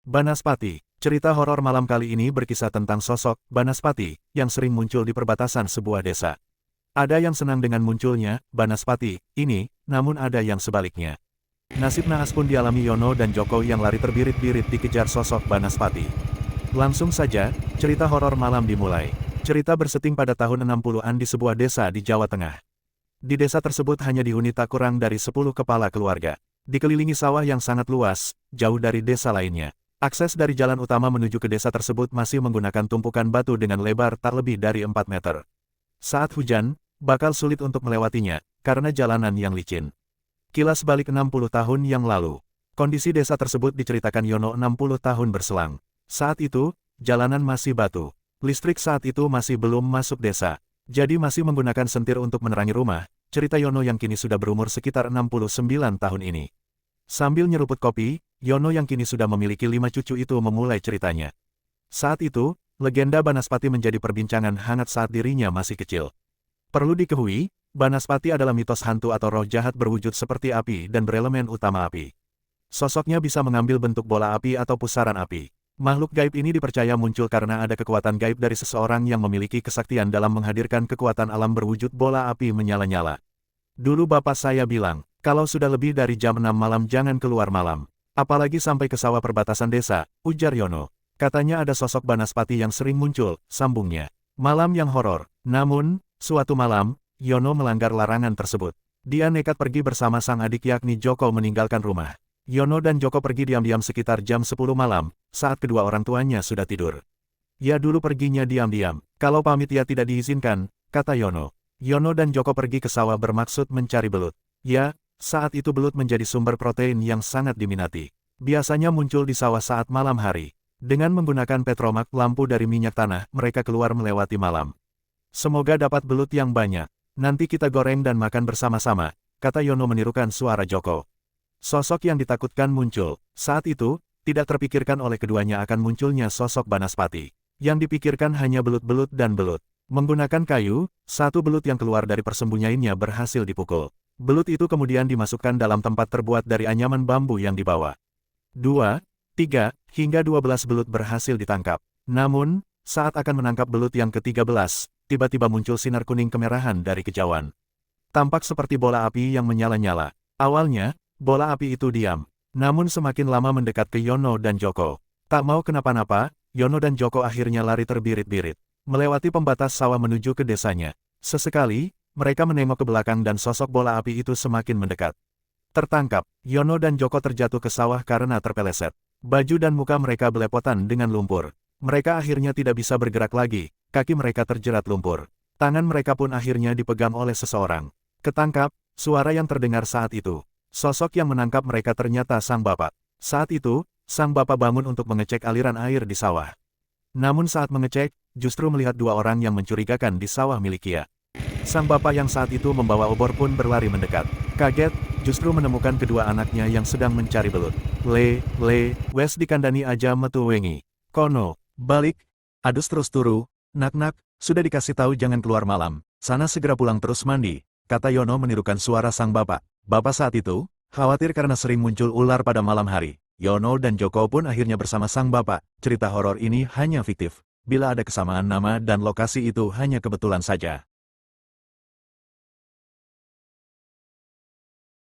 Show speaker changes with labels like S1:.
S1: Banaspati. Cerita horor malam kali ini berkisah tentang sosok Banaspati yang sering muncul di perbatasan sebuah desa. Ada yang senang dengan munculnya Banaspati ini, namun ada yang sebaliknya. Nasib naas pun dialami Yono dan Joko yang lari terbirit-birit dikejar sosok Banaspati. Langsung saja, cerita horor malam dimulai. Cerita berseting pada tahun 60-an di sebuah desa di Jawa Tengah. Di desa tersebut hanya dihuni tak kurang dari 10 kepala keluarga. Dikelilingi sawah yang sangat luas, jauh dari desa lainnya. Akses dari jalan utama menuju ke desa tersebut masih menggunakan tumpukan batu dengan lebar tak lebih dari 4 meter. Saat hujan, bakal sulit untuk melewatinya, karena jalanan yang licin. Kilas balik 60 tahun yang lalu. Kondisi desa tersebut diceritakan Yono 60 tahun berselang. Saat itu, jalanan masih batu. Listrik saat itu masih belum masuk desa. Jadi masih menggunakan sentir untuk menerangi rumah, cerita Yono yang kini sudah berumur sekitar 69 tahun ini. Sambil nyeruput kopi, Yono yang kini sudah memiliki 5 cucu itu memulai ceritanya. Saat itu, legenda Banaspati menjadi perbincangan hangat saat dirinya masih kecil. Perlu diketahui, Banaspati adalah mitos hantu atau roh jahat berwujud seperti api dan berelemen utama api. Sosoknya bisa mengambil bentuk bola api atau pusaran api. Makhluk gaib ini dipercaya muncul karena ada kekuatan gaib dari seseorang yang memiliki kesaktian dalam menghadirkan kekuatan alam berwujud bola api menyala-nyala. Dulu bapak saya bilang, kalau sudah lebih dari jam 6 malam jangan keluar malam. Apalagi sampai ke sawah perbatasan desa, ujar Yono. Katanya ada sosok Banaspati yang sering muncul, sambungnya. Malam yang horor. Namun, suatu malam, Yono melanggar larangan tersebut. Dia nekat pergi bersama sang adik yakni Joko meninggalkan rumah. Yono dan Joko pergi diam-diam sekitar jam 10 malam, saat kedua orang tuanya sudah tidur. Ya dulu perginya diam-diam. Kalau pamit ya tidak diizinkan, kata Yono. Yono dan Joko pergi ke sawah bermaksud mencari belut. Ya, saat itu belut menjadi sumber protein yang sangat diminati. Biasanya muncul di sawah saat malam hari. Dengan menggunakan petromak lampu dari minyak tanah, mereka keluar melewati malam. Semoga dapat belut yang banyak. Nanti kita goreng dan makan bersama-sama, kata Yono menirukan suara Joko. Sosok yang ditakutkan muncul. Saat itu, tidak terpikirkan oleh keduanya akan munculnya sosok Banaspati. Yang dipikirkan hanya belut-belut dan belut. Menggunakan kayu, satu belut yang keluar dari persembunyiannya berhasil dipukul. Belut itu kemudian dimasukkan dalam tempat terbuat dari anyaman bambu yang dibawa. 2, 3, hingga 12 belut berhasil ditangkap. Namun, saat akan menangkap belut yang ke-13, tiba-tiba muncul sinar kuning kemerahan dari kejauhan. Tampak seperti bola api yang menyala-nyala. Awalnya, bola api itu diam. Namun semakin lama mendekat ke Yono dan Joko. Tak mau kenapa-napa, Yono dan Joko akhirnya lari terbirit-birit. Melewati pembatas sawah menuju ke desanya. Sesekali, mereka menengok ke belakang dan sosok bola api itu semakin mendekat. Tertangkap, Yono dan Joko terjatuh ke sawah karena terpeleset. Baju dan muka mereka belepotan dengan lumpur. Mereka akhirnya tidak bisa bergerak lagi, kaki mereka terjerat lumpur. Tangan mereka pun akhirnya dipegang oleh seseorang. Ketangkap, suara yang terdengar saat itu. Sosok yang menangkap mereka ternyata sang bapak. Saat itu, sang bapak bangun untuk mengecek aliran air di sawah. Namun saat mengecek, justru melihat dua orang yang mencurigakan di sawah miliknya. Sang bapak yang saat itu membawa obor pun berlari mendekat. Kaget, justru menemukan kedua anaknya yang sedang mencari belut. Wes dikandani aja metu wengi. Kono, balik, adus terus turu, nak, sudah dikasih tahu jangan keluar malam. Sana segera pulang terus mandi, kata Yono menirukan suara sang bapak. Bapak saat itu, khawatir karena sering muncul ular pada malam hari. Yono dan Joko pun akhirnya bersama sang bapak. Cerita horor ini hanya fiktif. Bila ada kesamaan nama dan lokasi itu hanya kebetulan saja.